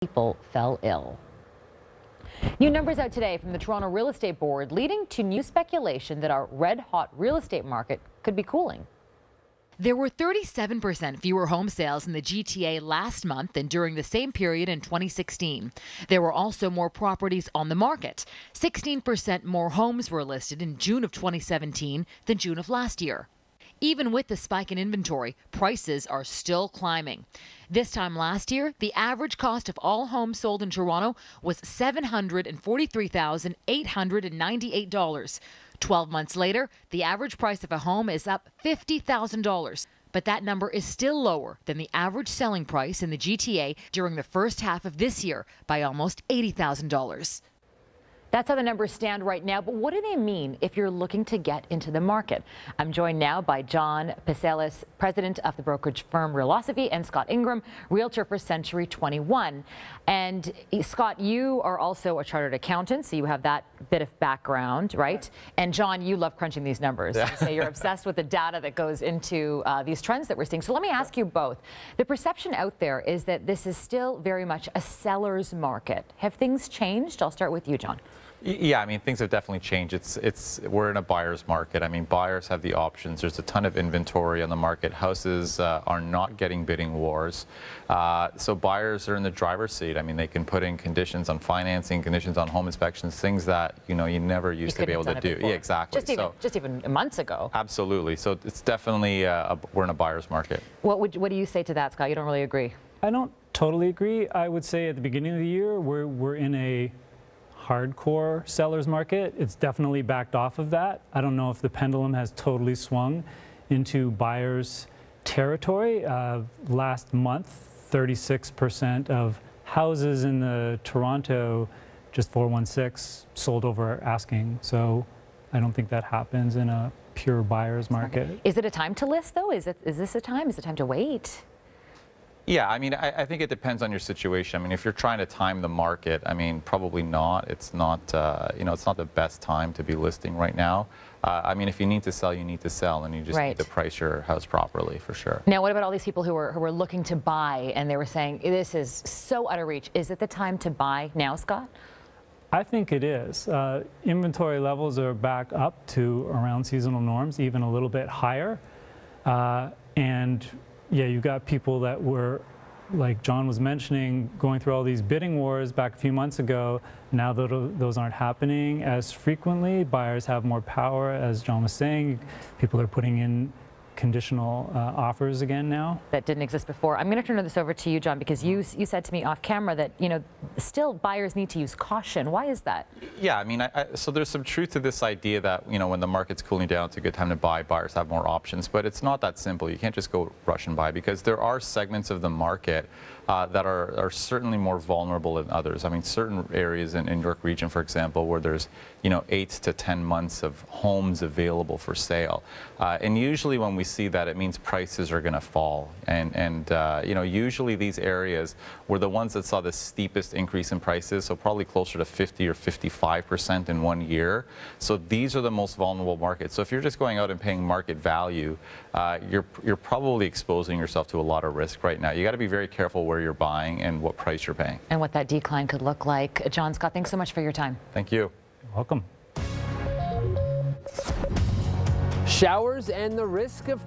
people fell ill. New numbers out today from the Toronto Real Estate Board leading to new speculation that our red-hot real estate market could be cooling. There were 37% fewer home sales in the GTA last month than during the same period in 2016. There were also more properties on the market. 16% more homes were listed in June of 2017 than June of last year. Even with the spike in inventory, prices are still climbing. This time last year, the average cost of all homes sold in Toronto was $743,898. 12 months later, the average price of a home is up $50,000. But that number is still lower than the average selling price in the GTA during the first half of this year by almost $80,000. That's how the numbers stand right now, but what do they mean if you're looking to get into the market? I'm joined now by John Pasalis, president of the brokerage firm Realosophy, and Scott Ingram, realtor for Century 21. And Scott, you are also a chartered accountant, so you have that bit of background, right? And John, you love crunching these numbers. You say you're obsessed with the data that goes into these trends that we're seeing. So let me ask you both. The perception out there is that this is still very much a seller's market. Have things changed? I'll start with you, John. Yeah, I mean, things have definitely changed. We're in a buyer's market. I mean, buyers have the options. There's a ton of inventory on the market. Houses are not getting bidding wars. So buyers are in the driver's seat. I mean, they can put in conditions on financing, conditions on home inspections, things that, you never used to be able to do. Yeah, exactly. Just even months ago. Absolutely. So it's definitely, we're in a buyer's market. What do you say to that, Scott? You don't really agree? I don't totally agree. I would say at the beginning of the year, we're in a hardcore seller's market. It's definitely backed off of that. I don't know if the pendulum has totally swung into buyer's territory. Last month, 36% of houses in the Toronto, just 416, sold over asking. So I don't think that happens in a pure buyer's market. Is it a time to list, though? Is this a time? Is it time to wait? Yeah, I mean, I think it depends on your situation. I mean, if you're trying to time the market, I mean, probably not. It's not, it's not the best time to be listing right now. I mean, if you need to sell, you need to sell, and you just need to price your house properly, for sure. Now, what about all these people who were looking to buy, and they were saying, this is so out of reach. Is it the time to buy now, Scott? I think it is. Inventory levels are back up to around seasonal norms, even a little bit higher. And yeah, you've got people that were, like John was mentioning, going through all these bidding wars back a few months ago. Now that those aren't happening as frequently. Buyers have more power, as John was saying. People are putting in conditional offers again now. That didn't exist before. I'm going to turn this over to you, John, because you said to me off camera that, still buyers need to use caution. Why is that? Yeah, I mean, so there's some truth to this idea that, when the market's cooling down, it's a good time to buy. Buyers have more options, but it's not that simple. You can't just go rush and buy, because there are segments of the market that are certainly more vulnerable than others. I mean, certain areas in York Region, for example, where there's 8 to 10 months of homes available for sale, and usually when we see that, it means prices are going to fall. And usually these areas were the ones that saw the steepest increase in prices, so probably closer to 50 or 55% in 1 year. So these are the most vulnerable markets. So if you're just going out and paying market value, you're probably exposing yourself to a lot of risk right now. You got to be very careful where you're buying and what price you're paying. And what that decline could look like. John, Scott, thanks so much for your time. Thank you. You're welcome. Showers and the risk of